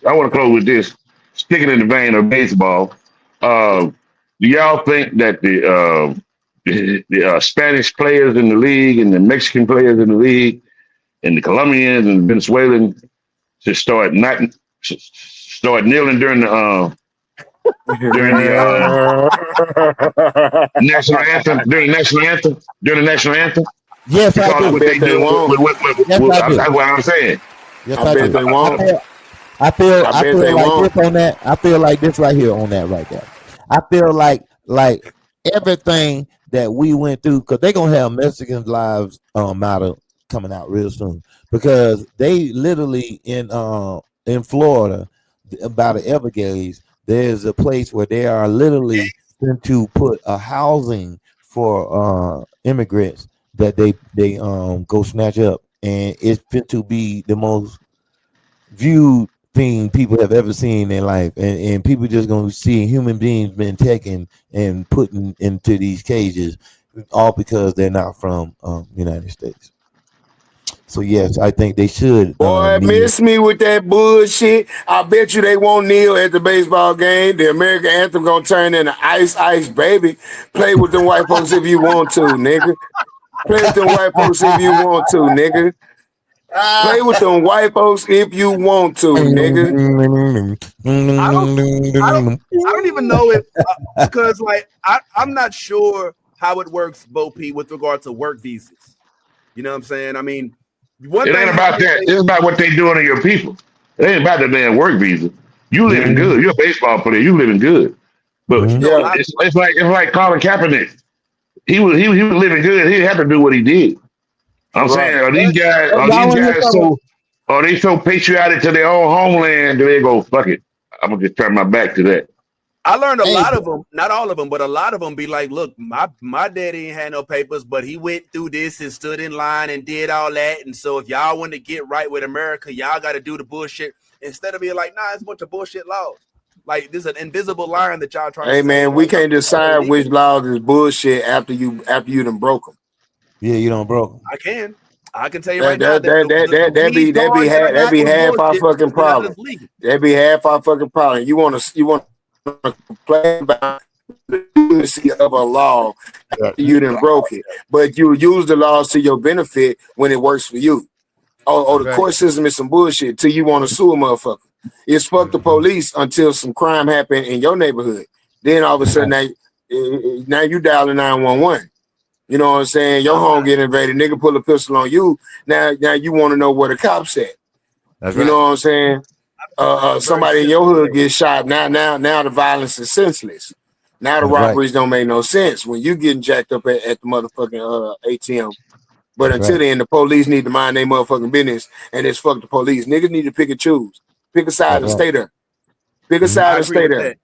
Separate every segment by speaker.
Speaker 1: I want to close with this. Sticking in the vein of baseball, do y'all think that the Spanish players in the league and the Mexican players in the league and the Colombians and Venezuelans should start kneeling during the national anthem during the national anthem?
Speaker 2: Yes, I
Speaker 1: Because of
Speaker 2: do.
Speaker 1: what they do.
Speaker 2: Yes, I do.
Speaker 1: That's what I'm saying.
Speaker 2: Yes,
Speaker 3: I bet they won't.
Speaker 2: I feel
Speaker 3: I bet
Speaker 2: like
Speaker 3: they won't.
Speaker 2: this on that. I feel like this right here on that right there. I feel like everything that we went through, because they're gonna have Mexican lives matter coming out real soon, because they literally in Florida by the Everglades, there's a place where they are literally going to put a housing for immigrants that they go snatch up, and it's fit to be the most viewed thing people have ever seen in their life, and people just gonna see human beings being taken and put into these cages, all because they're not from United States. So yes, I think they should.
Speaker 3: Boy, miss me with that bullshit. I bet you they won't kneel at the baseball game. The American anthem gonna turn into Ice Ice Baby. Play with them white folks if you want to, nigga. Play with them white folks if you want to, nigga. Play with them white folks if you want to, nigga.
Speaker 4: I don't even know if because like I'm not sure how it works, Bo P, with regard to work visas. You know what I'm saying? I mean,
Speaker 1: it ain't about that. It's about what they doing to your people. It ain't about the damn work visa. You living good. You're a baseball player. You living good. But it's like Colin Kaepernick. He was living good. He had to do what he did. I'm saying, are these guys so patriotic to their own homeland that they go, fuck it, I'm gonna just turn my back to that.
Speaker 4: I learned a lot of them, not all of them, but a lot of them be like, look, my daddy ain't had no papers, but he went through this and stood in line and did all that. And so if y'all want to get right with America, y'all got to do the bullshit instead of being like, nah, it's a bunch of bullshit laws. Like there's an invisible line that y'all trying to say.
Speaker 3: Hey man, we can't decide which laws is bullshit after you done broke them.
Speaker 2: Yeah, you don't broke them.
Speaker 4: I can tell you right now
Speaker 3: that be half our fucking problem. That be half our fucking problem. You want to complain about the lunacy of a law after you done broke it, but you use the laws to your benefit when it works for you. The court system is some bullshit till you want to sue a motherfucker. It's fuck the police until some crime happened in your neighborhood. Then all of a sudden now you dialing 911. You know what I'm saying? Your home get invaded. Nigga pull a pistol on you. Now you want to know where the cops at. You know what I'm saying? Somebody in your hood gets shot. Now the violence is senseless. Now the robberies don't make no sense when you getting jacked up at the motherfucking ATM. But until then, the police need to mind their motherfucking business, and it's fuck the police. Niggas need to pick and choose. Pick a side and stay there. Pick a side and stay there.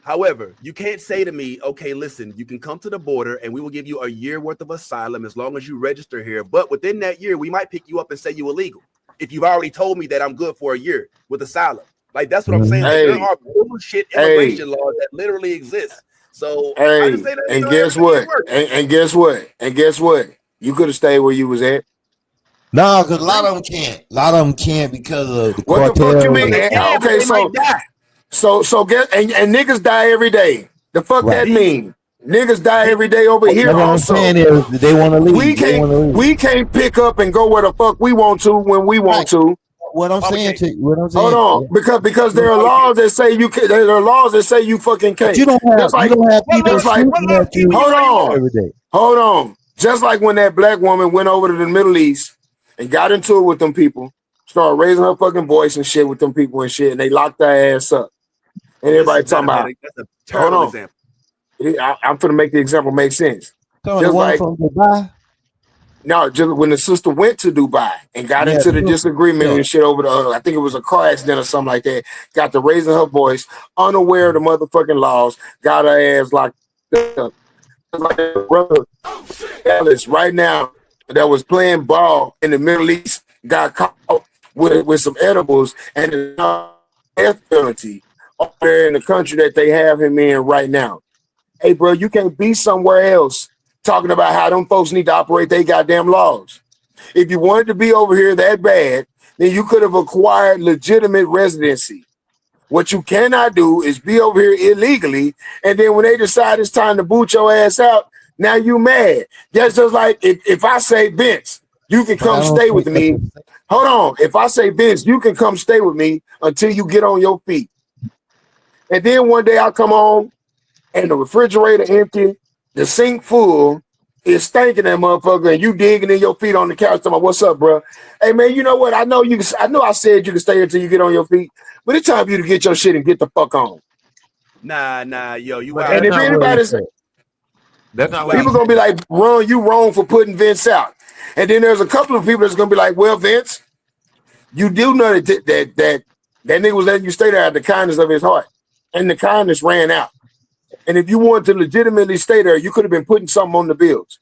Speaker 4: However, you can't say to me, okay, listen, you can come to the border and we will give you a year worth of asylum as long as you register here. But within that year, we might pick you up and say you're illegal. If you've already told me that I'm good for a year with asylum. Like, that's what I'm saying. Like, there are bullshit immigration laws that literally exist. So, I just say that,
Speaker 3: and guess what? And guess what? You could have stayed where you was at.
Speaker 2: No, because a lot of them can't. A lot of them can't because of the
Speaker 3: what
Speaker 2: cartel.
Speaker 3: The fuck you mean? Okay, so get and niggas die every day. The fuck that mean? Niggas die every day over here.
Speaker 2: What I'm saying is they want to leave.
Speaker 3: We can't pick up and go where the fuck we want to when we want to.
Speaker 2: What I'm saying
Speaker 3: hold on, because there are laws that say you can. There are laws that say you fucking can't.
Speaker 2: But you don't have people.
Speaker 3: Hold on. Just like when that black woman went over to the Middle East and got into it with them people, started raising her fucking voice and shit with them people and shit, and they locked their ass up. And everybody talking about.
Speaker 4: That's a terrible example.
Speaker 3: I'm gonna make the example make sense.
Speaker 2: So just like from Dubai.
Speaker 3: No, just when the sister went to Dubai and got into the disagreement and shit over I think it was a car accident or something like that. Got to raising her voice, unaware of the motherfucking laws, got her ass locked up. Like brother Ellis right now that was playing ball in the Middle East got caught with some edibles and a death penalty over there in the country that they have him in right now. Hey, bro, you can't be somewhere else talking about how them folks need to operate their goddamn laws. If you wanted to be over here that bad, then you could have acquired legitimate residency. What you cannot do is be over here illegally, and then when they decide it's time to boot your ass out, now you mad. That's just like if I say, Vince, you can come stay with me. Hold on. If I say, Vince, you can come stay with me until you get on your feet. And then one day I come home and the refrigerator empty, the sink full, is stinking that motherfucker, and you digging in your feet on the couch. Talking about, what's up, bro? Hey man, you know what? I know I said you can stay until you get on your feet, but it's time for you to get your shit and get the fuck on.
Speaker 4: Nah, yo, you.
Speaker 3: And if anybody's,
Speaker 2: that's not
Speaker 3: people gonna be like, Ron, you wrong for putting Vince out. And then there's a couple of people that's gonna be like, well, Vince, you do know that nigga was letting you stay there out of the kindness of his heart, and the kindness ran out. And if you wanted to legitimately stay there, you could have been putting something on the bills.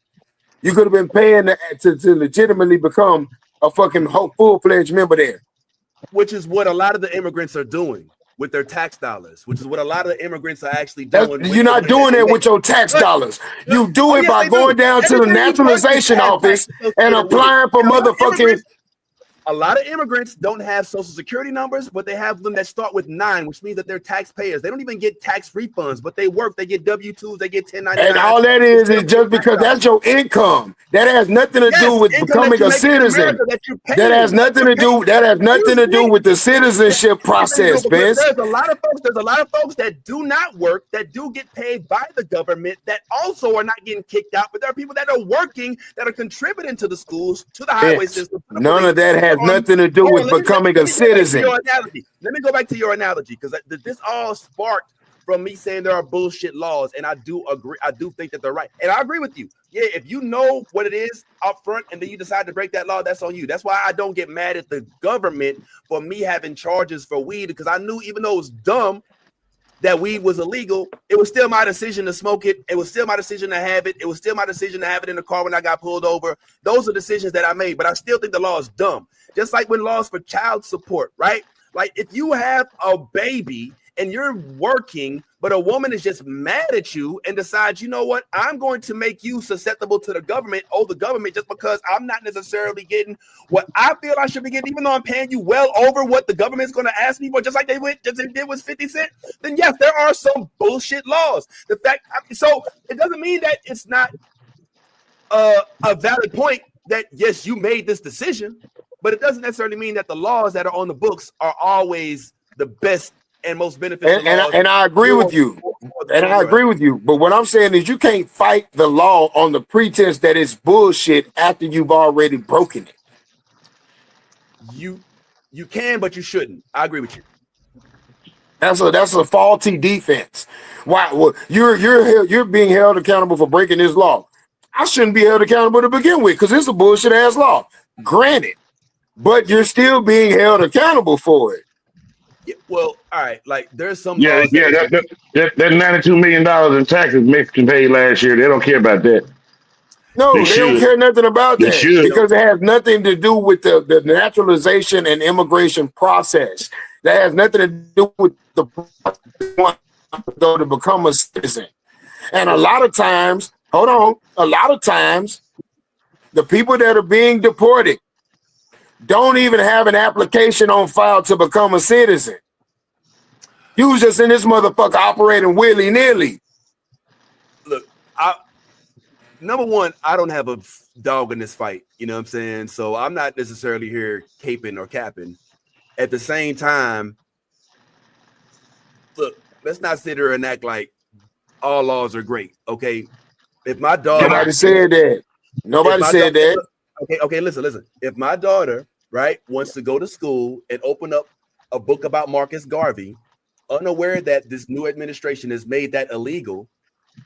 Speaker 3: You could have been paying to legitimately become a fucking full-fledged member there.
Speaker 4: Which is what a lot of the immigrants are doing with their tax dollars, which is what a lot of the immigrants are actually doing.
Speaker 3: You're not doing that with your tax dollars. You do it by going down to the naturalization office and applying for motherfucking...
Speaker 4: A lot of immigrants don't have social security numbers, but they have them that start with 9, which means that they're taxpayers. They don't even get tax refunds, but they work. They get W-2s. They get 1099s.
Speaker 3: And all that is just because that's your income. That has nothing to do with becoming a citizen. That has nothing to do. That has nothing to do with the citizenship process, Vince.
Speaker 4: There's a lot of folks that do not work, that do get paid by the government, that also are not getting kicked out. But there are people that are working, that are contributing to the schools, to the highway system.
Speaker 3: None of that has nothing to do with becoming a citizen.
Speaker 4: Let me go back to your analogy, because this all sparked from me saying there are bullshit laws, and I do agree. I do think that they're right, and I agree with you. Yeah, if you know what it is up front and then you decide to break that law, that's on you. That's why I don't get mad at the government for me having charges for weed, because I knew, even though it was dumb that weed was illegal, it was still my decision to smoke it. It was still my decision to have it. It was still my decision to have it in the car when I got pulled over. Those are decisions that I made, but I still think the law is dumb. Just like when laws for child support, right? Like if you have a baby and you're working, but a woman is just mad at you and decides, you know what, I'm going to make you susceptible to the government, just because I'm not necessarily getting what I feel I should be getting, even though I'm paying you well over what the government's going to ask me for, just like they did with 50 Cent, then yes, there are some bullshit laws. So it doesn't mean that it's not a valid point that, yes, you made this decision, but it doesn't necessarily mean that the laws that are on the books are always the best and most beneficial.
Speaker 3: And I agree with you. And I agree with you. But what I'm saying is you can't fight the law on the pretense that it's bullshit after you've already broken it.
Speaker 4: You can, but you shouldn't. I agree with you.
Speaker 3: That's a faulty defense. Why? Well, you're being held accountable for breaking this law. I shouldn't be held accountable to begin with because it's a bullshit ass law. Granted, but you're still being held accountable for it.
Speaker 4: Yeah, well, all right. Like there's some.
Speaker 1: That $92 million in taxes Mexican paid last year. They don't care about that.
Speaker 3: No, they don't care nothing about that because it has nothing to do with the naturalization and immigration process. That has nothing to do with the to become a citizen. And a lot of times, the people that are being deported don't even have an application on file to become a citizen. You was just in this motherfucker operating willy-nilly.
Speaker 4: Look, number one, I don't have a dog in this fight. You know what I'm saying? So I'm not necessarily here caping or capping. At the same time, look, let's not sit here and act like all laws are great. Okay. If my daughter.
Speaker 3: Nobody said that. Nobody said that.
Speaker 4: Okay, listen. If my daughter, right, wants to go to school and open up a book about Marcus Garvey, unaware that this new administration has made that illegal,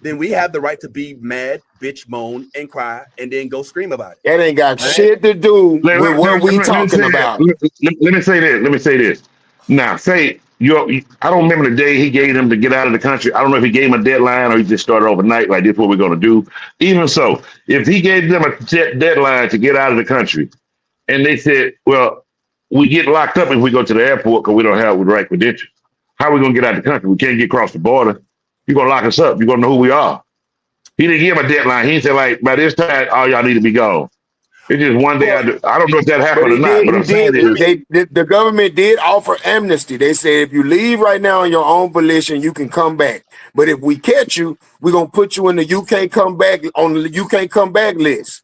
Speaker 4: then we have the right to be mad, bitch, moan, and cry, and then go scream about it.
Speaker 3: That ain't got shit to do with what we talking about.
Speaker 1: Let me say this. Now, say I don't remember the day he gave them to get out of the country. I don't know if he gave them a deadline or he just started overnight, like this is what we're going to do. Even so, if he gave them a deadline to get out of the country, and they said, well, we get locked up if we go to the airport because we don't have the right credentials. How are we going to get out of the country? We can't get across the border. You're going to lock us up. You're going to know who we are. He didn't give him a deadline. He said, like, by this time, all y'all need to be gone. It's just one day. I don't know if that
Speaker 3: But
Speaker 1: happened or
Speaker 3: he
Speaker 1: not.
Speaker 3: did.
Speaker 1: But
Speaker 3: He
Speaker 1: I'm saying
Speaker 3: did. The government did offer amnesty. They said if you leave right now on your own volition, you can come back. But if we catch you, we're gonna put you in the you can't come back on the you can't come back list.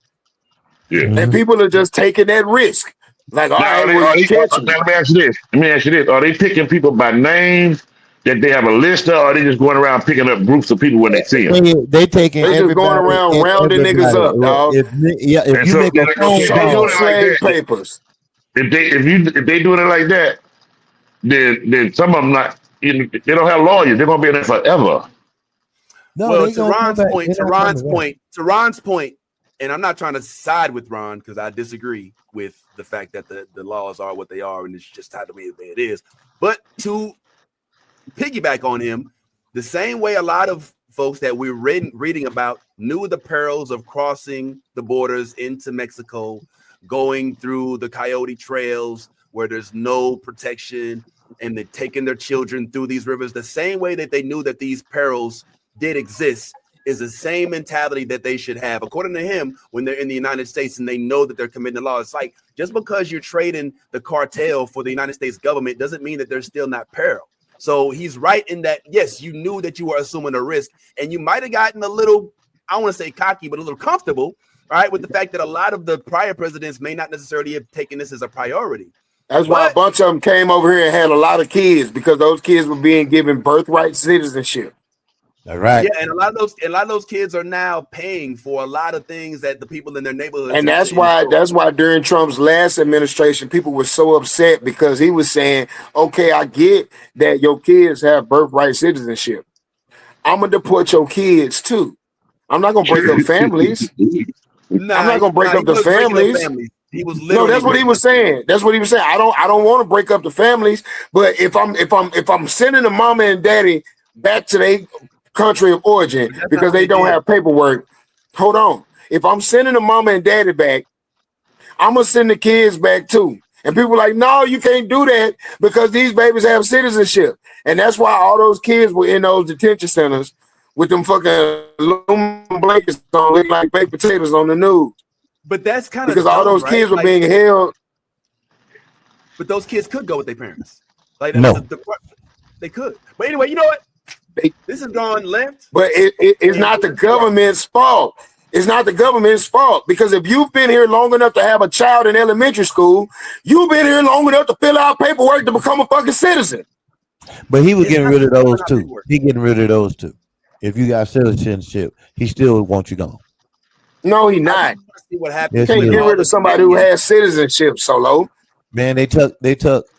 Speaker 1: yeah.
Speaker 3: And people are just taking that risk. Like, all
Speaker 1: Now,
Speaker 3: right, well, you catch me.
Speaker 1: now let me ask you this. Let me ask you this: are they picking people by names that they have a list of, or are they just going around picking up groups of people when they see them?
Speaker 2: They taking
Speaker 3: They just going
Speaker 2: everybody
Speaker 3: around
Speaker 2: and
Speaker 3: rounding niggas
Speaker 2: everybody.
Speaker 3: up, dog.
Speaker 2: If
Speaker 1: And
Speaker 2: you
Speaker 1: so,
Speaker 2: make a phone
Speaker 3: Show
Speaker 1: they
Speaker 3: your
Speaker 1: doing
Speaker 2: call,
Speaker 1: it like
Speaker 3: slave
Speaker 1: that.
Speaker 3: papers.
Speaker 1: If they doing it like that, then some of them not. They don't have lawyers. They're gonna be in there forever.
Speaker 2: no,
Speaker 4: Well,
Speaker 2: they
Speaker 4: to
Speaker 2: gonna come
Speaker 4: Ron's
Speaker 2: back.
Speaker 4: point,
Speaker 2: They're not coming back.
Speaker 4: to Ron's point, and I'm not trying to side with Ron because I disagree with the fact that the laws are what they are and it's just how the way it is. But to piggyback on him, the same way a lot of folks that we're reading about knew the perils of crossing the borders into Mexico, going through the coyote trails where there's no protection, and they're taking their children through these rivers. The same way that they knew that these perils did exist is the same mentality that they should have, according to him, when they're in the United States and they know that they're committing the law. It's like just because you're trading the cartel for the United States government doesn't mean that there's still not peril. So he's right in that, yes, you knew that you were assuming a risk, and you might have gotten a little, I don't want to say cocky, but a little comfortable, right, with the fact that a lot of the prior presidents may not necessarily have taken this as a priority.
Speaker 3: That's why a bunch of them came over here and had a lot of kids, because those kids were being given birthright citizenship.
Speaker 2: All right.
Speaker 4: Yeah, and a lot of those kids are now paying for a lot of things that the people in their neighborhoods.
Speaker 3: And that's why during Trump's last administration, people were so upset, because he was saying, okay, I get that your kids have birthright citizenship. I'm gonna deport your kids too. I'm not gonna break up families. I'm not gonna break up the families.
Speaker 4: He was
Speaker 3: No, that's what he was saying. That's what he was saying. I don't want to break up the families, but if I'm sending the mama and daddy back to their country of origin because they don't have paperwork, hold on. If I'm sending the mama and daddy back, I'm gonna send the kids back too. And people are like, no, you can't do that because these babies have citizenship. And that's why all those kids were in those detention centers with them fucking aluminum blankets on, looking like baked potatoes on the news.
Speaker 4: But that's kind of
Speaker 3: because all those kids were being held.
Speaker 4: But those kids could go with their parents. Like
Speaker 2: no,
Speaker 4: they could. But anyway, you know what? This has gone left.
Speaker 3: But it's not the government's fault. It's not the government's fault, because if you've been here long enough to have a child in elementary school, you've been here long enough to fill out paperwork to become a fucking citizen.
Speaker 2: But he was getting rid of those too. He getting rid of those too. If you got citizenship, he still wants you gone.
Speaker 3: No, he not.
Speaker 4: See what happens.
Speaker 3: You can't get rid of somebody who has citizenship, Solo.
Speaker 2: Man, they took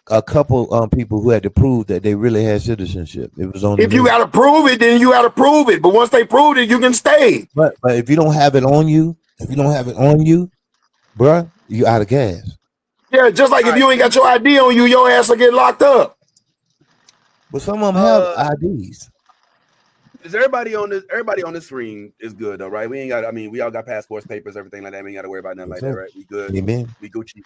Speaker 2: a couple people who had to prove that they really had citizenship. It was on.
Speaker 3: If you got to prove it, then you got to prove it. But once they proved it, you can stay.
Speaker 2: But if you don't have it on you, bruh, you out of gas.
Speaker 3: Yeah, just like if you ain't got your ID on you, your ass will get locked up.
Speaker 2: But some of them have IDs.
Speaker 4: Is everybody on this screen is good though, right? We ain't got. I mean, we all got passports, papers, everything like that. We ain't got to worry about nothing like that, right? We good.
Speaker 2: Amen.
Speaker 4: We Gucci.